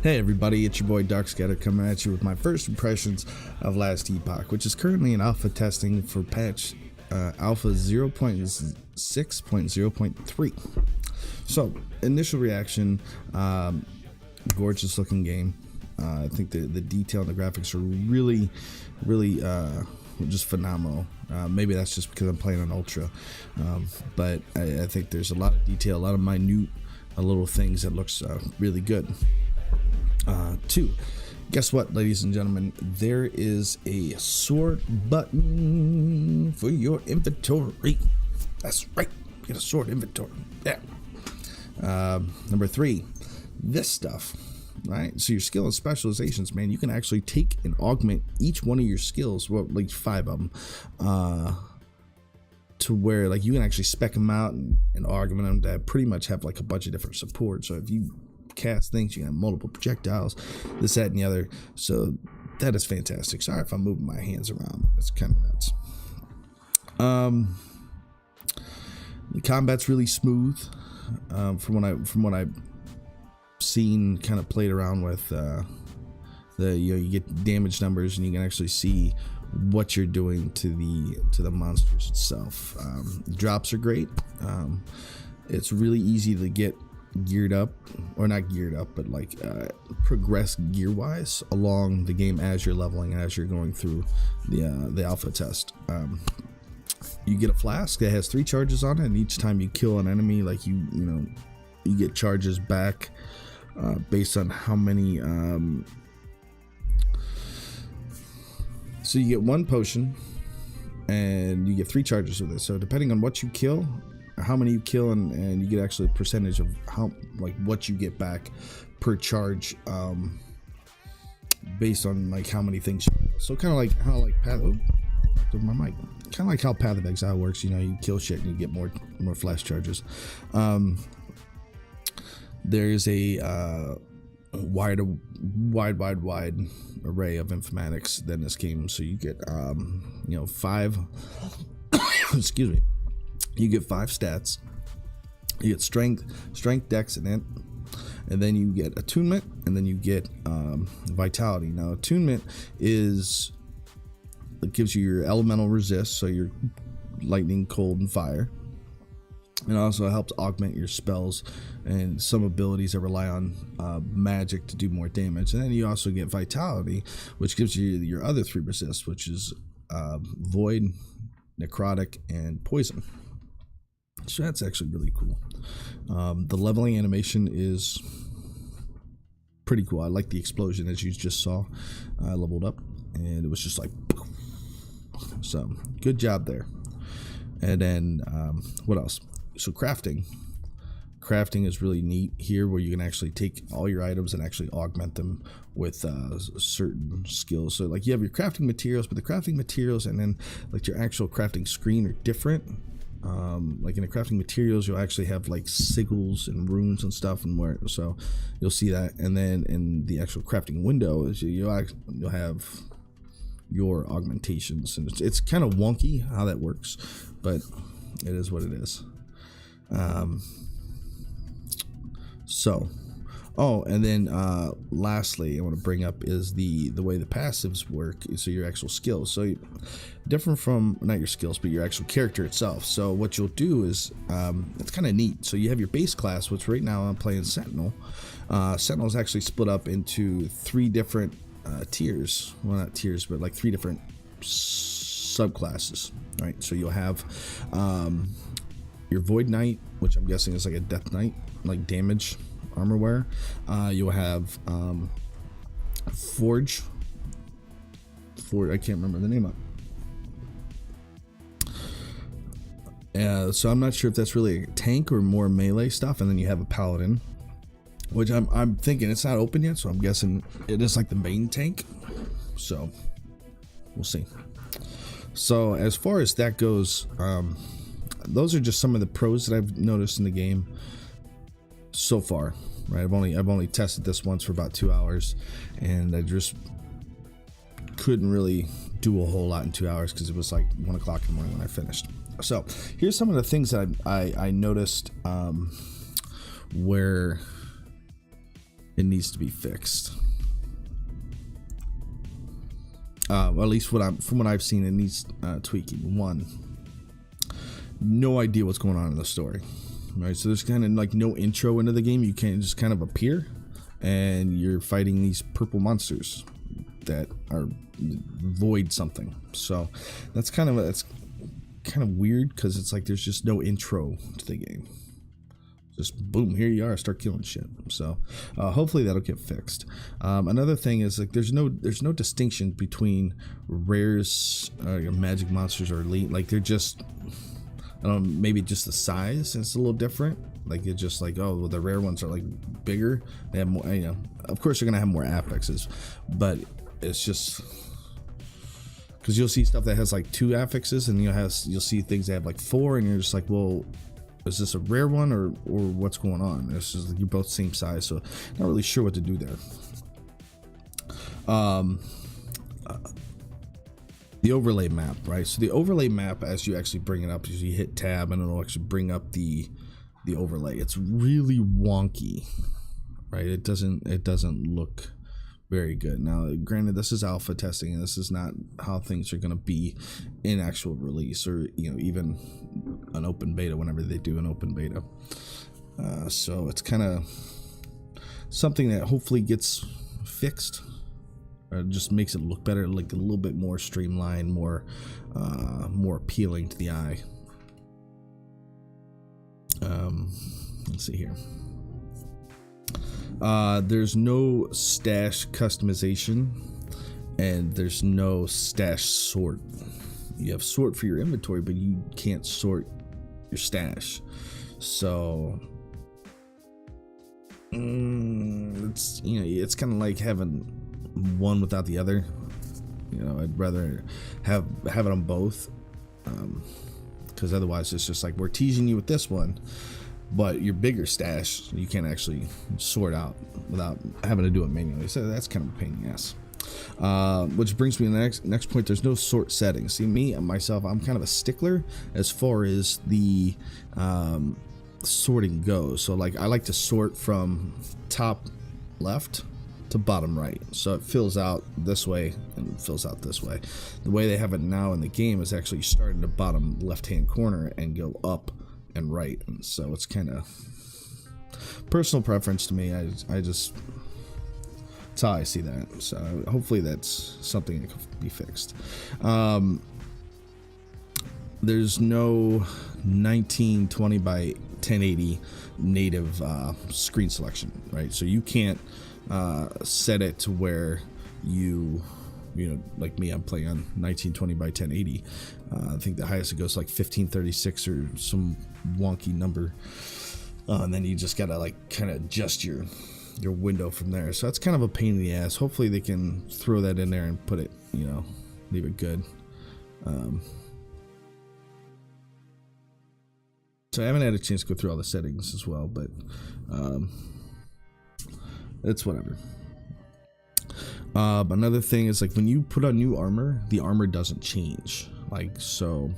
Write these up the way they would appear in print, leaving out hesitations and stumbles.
Hey everybody, it's your boy Dark Scatter coming at you with my first impressions of last Epoch, which is currently in alpha testing for patch alpha 0.6.0.3. So, initial reaction, gorgeous looking game. I think the detail and the graphics are really just phenomenal. Maybe that's just because I'm playing on Ultra, but I think there's a lot of detail, a lot of minute little things that looks really good. Two, guess what, ladies and gentlemen? There is a sword button for your inventory. That's right, get a sword inventory. Yeah. Number three, this stuff. Right, so your skill and specializations, man, you can actually take and augment each one of your skills, well, like 5 of them, to where like you can actually spec them out and augment them to pretty much have like a bunch of different support. So if you cast things, you can have multiple projectiles, this, that, and the other. So that is fantastic. Sorry if I'm moving my hands around, it's kind of nuts. The combat's really smooth, from what I've seen, kind of played around with you get damage numbers and you can actually see what you're doing to the monsters itself. Drops are great. It's really easy to get geared up, or not geared up, but like progress gear wise along the game as you're leveling, as you're going through the alpha test. You get a flask that has 3 charges on it, and each time you kill an enemy, like you get charges back based on how many. So you get 1 potion and you get 3 charges with it. So depending on what you kill, or how many you kill, and you get actually a percentage of how, like, what you get back per charge, based on like how many things you kill. So kind of like how like Path of my mic. Kind of like how Path of Exile works. You kill shit and you get more flash charges. There's a wide array of informatics than this game. So you get 5 excuse me, you get 5 stats. You get strength, dex, and int, and then you get attunement, and then you get vitality. Now attunement it gives you your elemental resist, so your lightning, cold, and fire. It also helps augment your spells and some abilities that rely on magic to do more damage. And then you also get vitality, which gives you your other 3 resists, which is void, necrotic, and poison. So that's actually really cool. The leveling animation is pretty cool. I like the explosion, as you just saw. I leveled up and it was just like poof. So good job there. And then what else? So crafting is really neat here, where you can actually take all your items and actually augment them with certain skills. So like you have your crafting materials, but the crafting materials and then like your actual crafting screen are different. Like in the crafting materials, you'll actually have like sigils and runes and stuff, and so you'll see that. And then in the actual crafting window, you'll have your augmentations, and it's kind of wonky how that works, but it is what it is. And then lastly I want to bring up is the way the passives work. So your actual skills, so different from not your skills but your actual character itself. So what you'll do is it's kind of neat. So you have your base class, which right now I'm playing Sentinel. Sentinel is actually split up into 3 different tiers. Well, not tiers, but like 3 different subclasses, right? So you'll have your Void Knight, which I'm guessing is like a Death Knight, like damage armor wear. You'll have Forge, I can't remember the name of it. So I'm not sure if that's really a tank or more melee stuff. And then you have a Paladin, which I'm thinking it's not open yet, so I'm guessing it is like the main tank. So we'll see. So as far as that goes, those are just some of the pros that I've noticed in the game so far, right? I've only tested this once for about 2 hours, and I just couldn't really do a whole lot in 2 hours because it was like 1 o'clock in the morning when I finished. So here's some of the things that I noticed where it needs to be fixed. Well, at least from what I've seen, it needs tweaking. One, no idea what's going on in the story, right? So there's kind of like no intro into the game. You can just kind of appear and you're fighting these purple monsters that are void something. So that's kind of weird, because it's like there's just no intro to the game. Just boom, here you are, start killing shit. So hopefully that'll get fixed. Another thing is, like, there's no distinction between rares, magic monsters, or elite. Like, they're just, I don't know, maybe just the size is a little different. Like, it's just like, oh, well, the rare ones are like bigger. They have more, of course they're gonna have more affixes, but it's just because you'll see stuff that has like 2 affixes, and you'll see things that have like 4, and you're just like, well, is this a rare one or what's going on? It's just like you're both same size, so not really sure what to do there. The overlay map, right? So the overlay map, as you actually bring it up, you hit tab and it'll actually bring up the overlay. It's really wonky, right? It doesn't look very good. Now, granted, this is alpha testing, and this is not how things are going to be in actual release, or even an open beta, whenever they do an open beta. So it's kind of something that hopefully gets fixed. Just makes it look better, like a little bit more streamlined, more appealing to the eye. Let's see here. There's no stash customization, and there's no stash sort. You have sort for your inventory, but you can't sort your stash. So it's kind of like having one without the other. I'd rather have it on both, because otherwise it's just like, we're teasing you with this one, but your bigger stash you can't actually sort out without having to do it manually. So that's kind of a pain in the ass. Which brings me to the next point. There's no sort settings. See, myself, I'm kind of a stickler as far as the sorting goes. So like, I like to sort from top left to bottom right, so it fills out this way and it fills out this way. The way they have it now in the game is actually start in the bottom left hand corner and go up and right, and so it's kind of personal preference to me. I just, that's how I see that. So hopefully that's something that can be fixed. There's no 1920 by 1080 native screen selection, right? So you can't set it to where like me, I'm playing on 1920 by 1080. I think the highest it goes like 1536 or some wonky number, and then you just gotta like kind of adjust your window from there. So that's kind of a pain in the ass. Hopefully they can throw that in there and put it, leave it good. So I haven't had a chance to go through all the settings as well, but it's whatever. Another thing is, like, when you put on new armor, the armor doesn't change. Like, so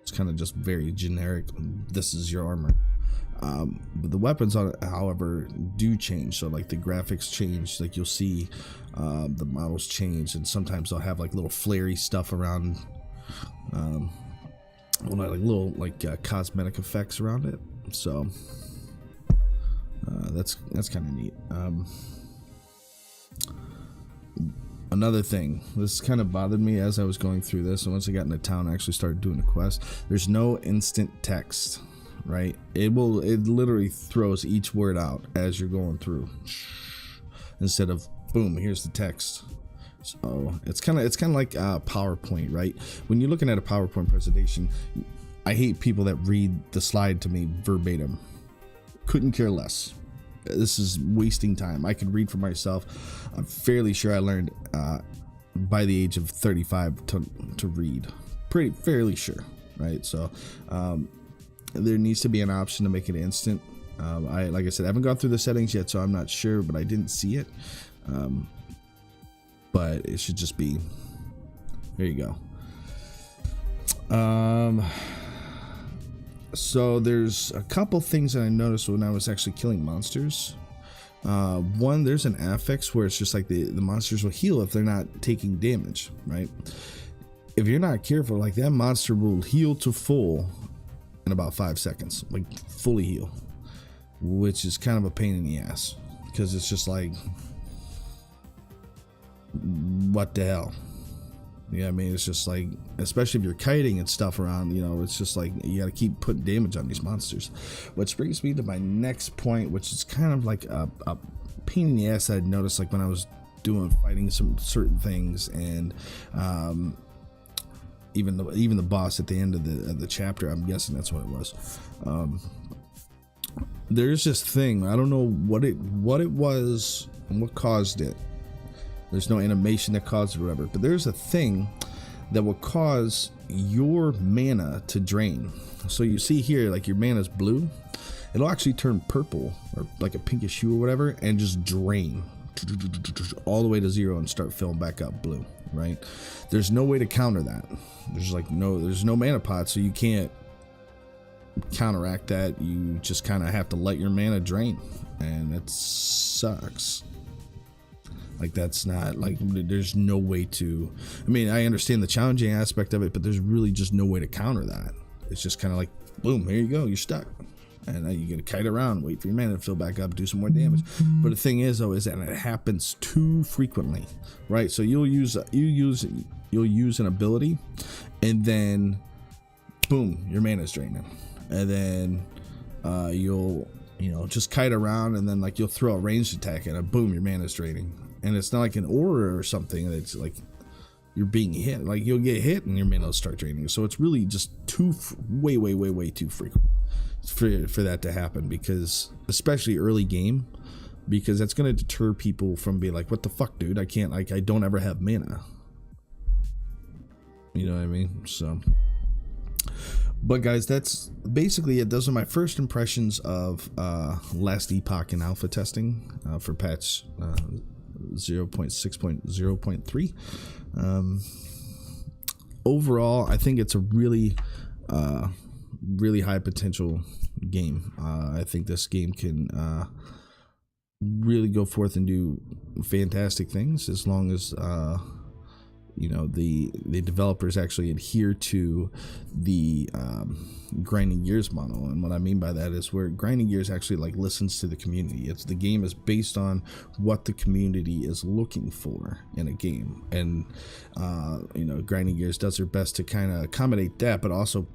it's kind of just very generic. This is your armor. But the weapons on it, however, do change. So like the graphics change. Like you'll see the models change, and sometimes they'll have like little flary stuff around. Cosmetic effects around it. So that's kind of neat. Another thing, this kind of bothered me as I was going through this, and once I got into town, I actually started doing the quest. There's no instant text, right? It literally throws each word out as you're going through, instead of boom, here's the text. So it's kind of like PowerPoint, right? When you're looking at a PowerPoint presentation, I hate people that read the slide to me verbatim. Couldn't care less. This is wasting time. I can read for myself. I'm fairly sure I learned by the age of 35 to read. Fairly sure, right? So there needs to be an option to make it instant. Like I said, I haven't gone through the settings yet, so I'm not sure, but I didn't see it. But it should just be, there you go. So there's a couple things that I noticed when I was actually killing monsters. One, there's an affix where it's just like the monsters will heal if they're not taking damage, right? If you're not careful, like that monster will heal to full in about 5 seconds, like fully heal, which is kind of a pain in the ass because it's just like, what the hell? Yeah, I mean, it's just like, especially if you're kiting and stuff around, you know, it's just like you got to keep putting damage on these monsters. Which brings me to my next point, which is kind of like a pain in the ass I'd noticed, like when I was fighting some certain things, and even the boss at the end of the chapter, I'm guessing that's what it was. There's this thing, I don't know what it was and what caused it. There's no animation that caused it or whatever, but there's a thing that will cause your mana to drain. So you see here, like your mana's blue, it'll actually turn purple or like a pinkish hue or whatever and just drain all the way to 0 and start filling back up blue, right? There's no way to counter that. There's no mana pot, so you can't counteract that. You just kind of have to let your mana drain, and it sucks. Like, that's not, like, there's no way to, I mean, I understand the challenging aspect of it, but there's really just no way to counter that. It's just kind of like, boom, here you go, you're stuck. And then you get to kite around, wait for your mana to fill back up, do some more damage. But the thing is, though, is that it happens too frequently, right? So you'll use an ability, and then, boom, your mana's draining. And then you'll, just kite around, and then, like, you'll throw a ranged attack, and boom, your mana's draining. And it's not like an aura or something that's like you're being hit. Like, you'll get hit and your mana will start draining. So it's really just way too frequent for that to happen, because especially early game, because that's going to deter people from being like, what the fuck, dude, I can't, like, I don't ever have mana. You know what I mean? So, but guys, that's basically it. Those are my first impressions of last Epoch in alpha testing for patch 0.6.0.3. Overall, I think it's a really high potential game. I think this game can really go forth and do fantastic things, as long as the developers actually adhere to the grinding gears model. And what I mean by that is where grinding gears actually like listens to the community. The game is based on what the community is looking for in a game, and grinding gears does their best to kind of accommodate that, but also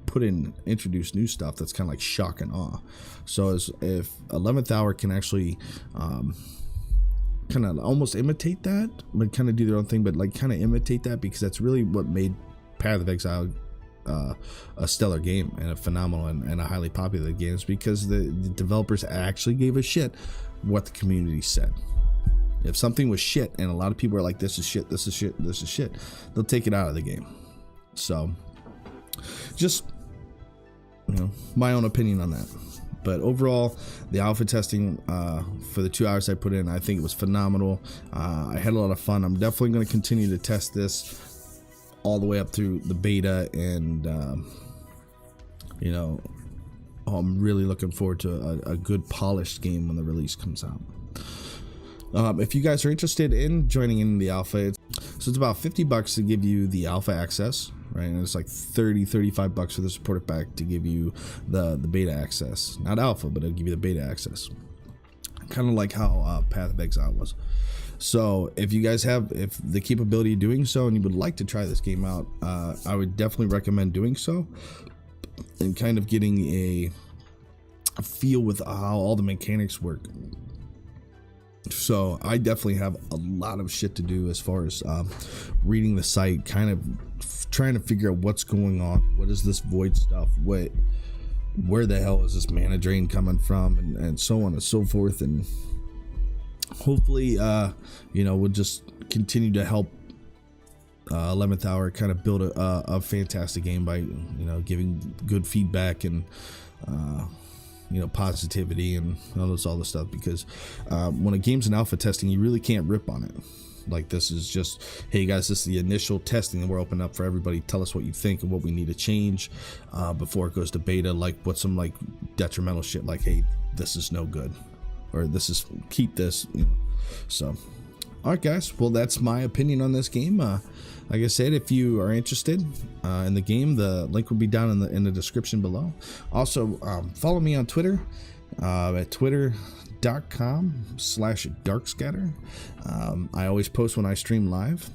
introduce new stuff that's kind of like shock and awe. So if 11th Hour can actually kind of almost imitate that, but kind of do their own thing, but like kind of imitate that, because that's really what made Path of Exile a stellar game and a phenomenal and a highly popular game, is because the developers actually gave a shit what the community said. If something was shit and a lot of people are like, this is shit, this is shit, this is shit, they'll take it out of the game. So just my own opinion on that. But overall, the alpha testing for the 2 hours I put in, I think it was phenomenal. I had a lot of fun. I'm definitely going to continue to test this all the way up through the beta, and I'm really looking forward to a good polished game when the release comes out. If you guys are interested in joining in the alpha, it's about $50 to give you the alpha access, right? And it's like $35 for the supported pack to give you the beta access. Not alpha, but it'll give you the beta access. Kind of like how Path of Exile was. So if you guys have the capability of doing so and you would like to try this game out, I would definitely recommend doing so, and kind of getting a feel with how all the mechanics work. So I definitely have a lot of shit to do as far as reading the site, kind of trying to figure out what's going on. What is this void stuff? Where the hell is this mana drain coming from? And so on and so forth. And hopefully, we'll just continue to help 11th Hour kind of build a fantastic game by, giving good feedback and, positivity and all the stuff, because when a game's in alpha testing, you really can't rip on it. Like, this is just, hey guys, this is the initial testing and we're open up for everybody. Tell us what you think and what we need to change before it goes to beta. Like, what's some like detrimental shit, like, hey, this is no good. or this is keep this. You know. So, all right, guys. Well, that's my opinion on this game. Like I said, if you are interested in the game, the link will be down in the description below. Also, follow me on Twitter at twitter.com/darkscatter. I always post when I stream live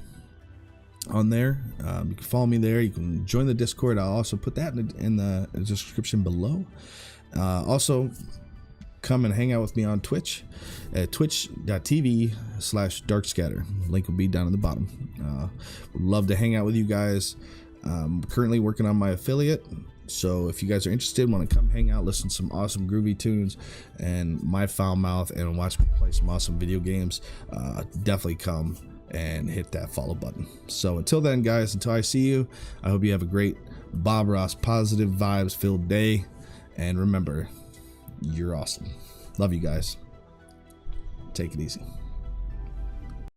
on there. You can follow me there. You can join the Discord. I'll also put that in the description below. Also, come and hang out with me on Twitch at twitch.tv/darkscatter. Link will be down at the bottom. Would love to hang out with you guys. Currently working on my affiliate, so if you guys are interested, want to come hang out, listen to some awesome groovy tunes and my foul mouth, and watch me play some awesome video games, definitely come and hit that follow button. So until then, guys, until I see you, I hope you have a great Bob Ross positive vibes filled day, and remember, you're awesome. Love you guys. Take it easy.